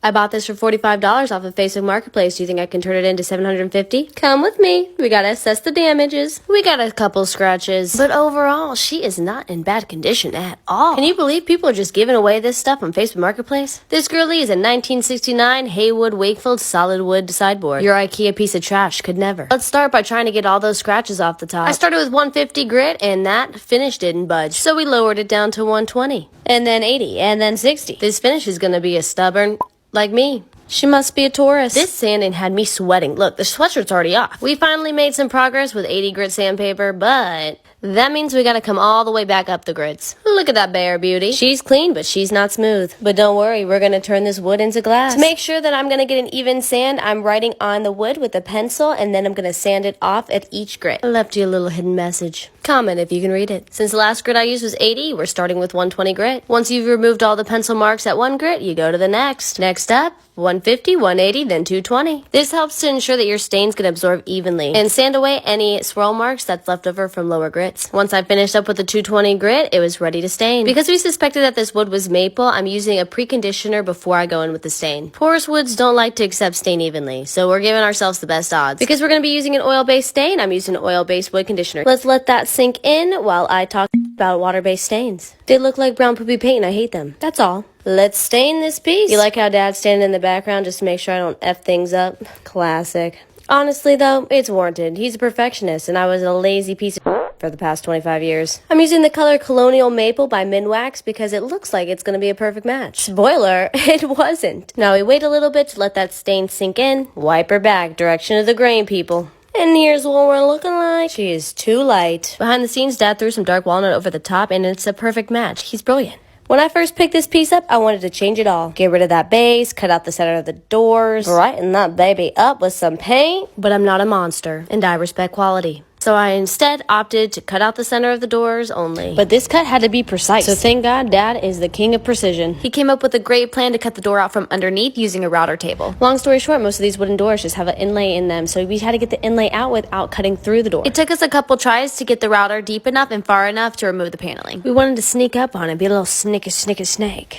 I bought this for $45 off of Facebook Marketplace. Do you think I can turn it into $750? Come with me. We gotta assess the damages. We got a couple scratches. But overall, she is not in bad condition at all. Can you believe people are just giving away this stuff on Facebook Marketplace? This girlie is a 1969 Haywood Wakefield solid wood sideboard. Your IKEA piece of trash could never. Let's start by trying to get all those scratches off the top. I started with 150 grit and that finish didn't budge. So we lowered it down to 120. And then 80. And then 60. This finish is gonna be a stubborn... like me. She must be a Taurus. This sanding had me sweating. Look, the sweatshirt's already off. We finally made some progress with 80 grit sandpaper, but that means we gotta come all the way back up the grits. Look at that bare beauty. She's clean, but she's not smooth. But don't worry, we're gonna turn this wood into glass. To make sure that I'm gonna get an even sand, I'm writing on the wood with a pencil, and then I'm gonna sand it off at each grit. I left you a little hidden message. Comment if you can read it. Since the last grit I used was 80, we're starting with 120 grit. Once you've removed all the pencil marks at one grit, you go to the next. Next up, 150, 180, then 220. This helps to ensure that your stains can absorb evenly and sand away any swirl marks that's left over from lower grits. Once I finished up with the 220 grit, it was ready to stain. Because we suspected that this wood was maple, I'm using a preconditioner before I go in with the stain. Porous woods don't like to accept stain evenly, so we're giving ourselves the best odds. Because we're going to be using an oil-based stain, I'm using an oil-based wood conditioner. Let's let that sink in while I talk about water-based stains. They look like brown poopy paint and I hate them. That's all. Let's stain this piece. You like how Dad's standing in the background just to make sure I don't F things up? Classic. Honestly though, it's warranted. He's a perfectionist and I was a lazy piece of for the past 25 years. I'm using the color Colonial Maple by Minwax because it looks like it's going to be a perfect match. Spoiler, it wasn't. Now we wait a little bit to let that stain sink in. Wipe her back, direction of the grain, people. And here's what we're looking like. She is too light. Behind the scenes, Dad threw some dark walnut over the top and it's a perfect match. He's brilliant. When I first picked this piece up, I wanted to change it all. Get rid of that base, cut out the center of the doors, brighten that baby up with some paint. But I'm not a monster, and I respect quality. So I instead opted to cut out the center of the doors only. But this cut had to be precise. So thank God Dad is the king of precision. He came up with a great plan to cut the door out from underneath using a router table. Long story short, most of these wooden doors just have an inlay in them, so we had to get the inlay out without cutting through the door. It took us a couple tries to get the router deep enough and far enough to remove the paneling. We wanted to sneak up on it, be a little snake.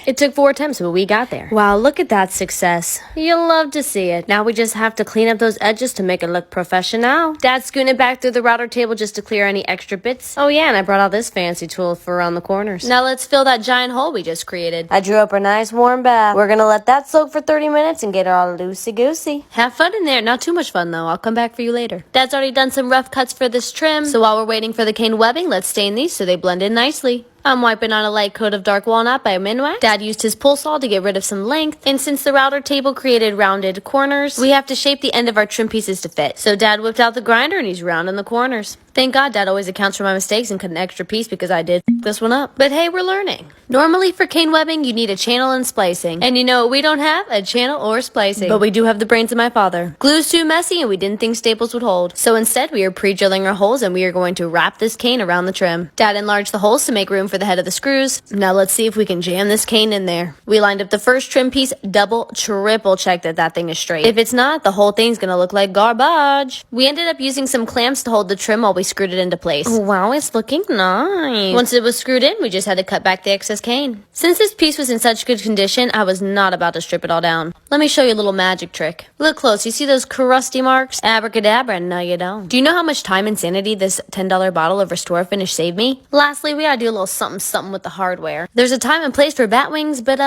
It took 4 attempts, but we got there. Wow, look at that success. You'll love to see it. Now we just have to clean up those edges to make it look professional. Dad's scooting it back through the router table just to clear any extra bits. Oh yeah, and I brought out this fancy tool for around the corners. Now let's fill that giant hole we just created. I drew up a nice warm bath. We're gonna let that soak for 30 minutes and get all loosey-goosey. Have fun in there. Not too much fun though. I'll come back for you later. Dad's already done some rough cuts for this trim, so while we're waiting for the cane webbing, let's stain these so they blend in nicely. I'm wiping on a light coat of dark walnut by Minwax. Dad used his pull saw to get rid of some length, and since the router table created rounded corners, we have to shape the end of our trim pieces to fit. So Dad whipped out the grinder and he's rounding the corners. Thank God Dad always accounts for my mistakes and cut an extra piece because I did this one up. But hey, we're learning. Normally for cane webbing, you need a channel and splicing. And you know what we don't have? A channel or splicing. But we do have the brains of my father. Glue's too messy and we didn't think staples would hold. So instead, we are pre-drilling our holes and we are going to wrap this cane around the trim. Dad enlarged the holes to make room for the head of the screws. Now let's see if we can jam this cane in there. We lined up the first trim piece, double, triple check that thing is straight. If it's not, the whole thing's gonna look like garbage. We ended up using some clamps to hold the trim while we screwed it into place. Wow, it's looking nice. Once it was screwed in, we just had to cut back the excess cane. Since this piece was in such good condition, I was not about to strip it all down. Let me show you a little magic trick. Look close, you see those crusty marks? Abracadabra, no you don't. Do you know how much time and sanity this $10 bottle of Restore Finish saved me? Lastly, we gotta do a little something with the hardware. There's a time and place for bat wings, but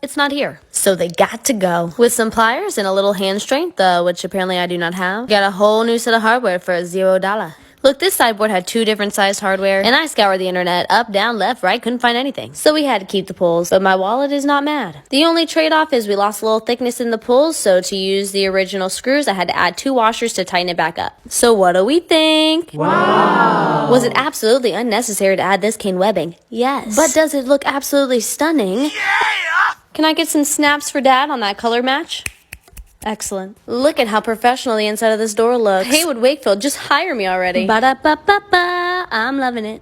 it's not here. So they got to go. With some pliers and a little hand strength, which apparently I do not have, got a whole new set of hardware for $0. Look, this sideboard had 2 different sized hardware, and I scoured the internet up, down, left, right, couldn't find anything. So we had to keep the pulls, but my wallet is not mad. The only trade-off is we lost a little thickness in the pulls, so to use the original screws, I had to add 2 washers to tighten it back up. So what do we think? Wow! Was it absolutely unnecessary to add this cane webbing? Yes. But does it look absolutely stunning? Yeah! Can I get some snaps for Dad on that color match? Excellent. Look at how professional the inside of this door looks. Haywood Wakefield, just hire me already. Ba-da-ba-ba-ba. I'm loving it.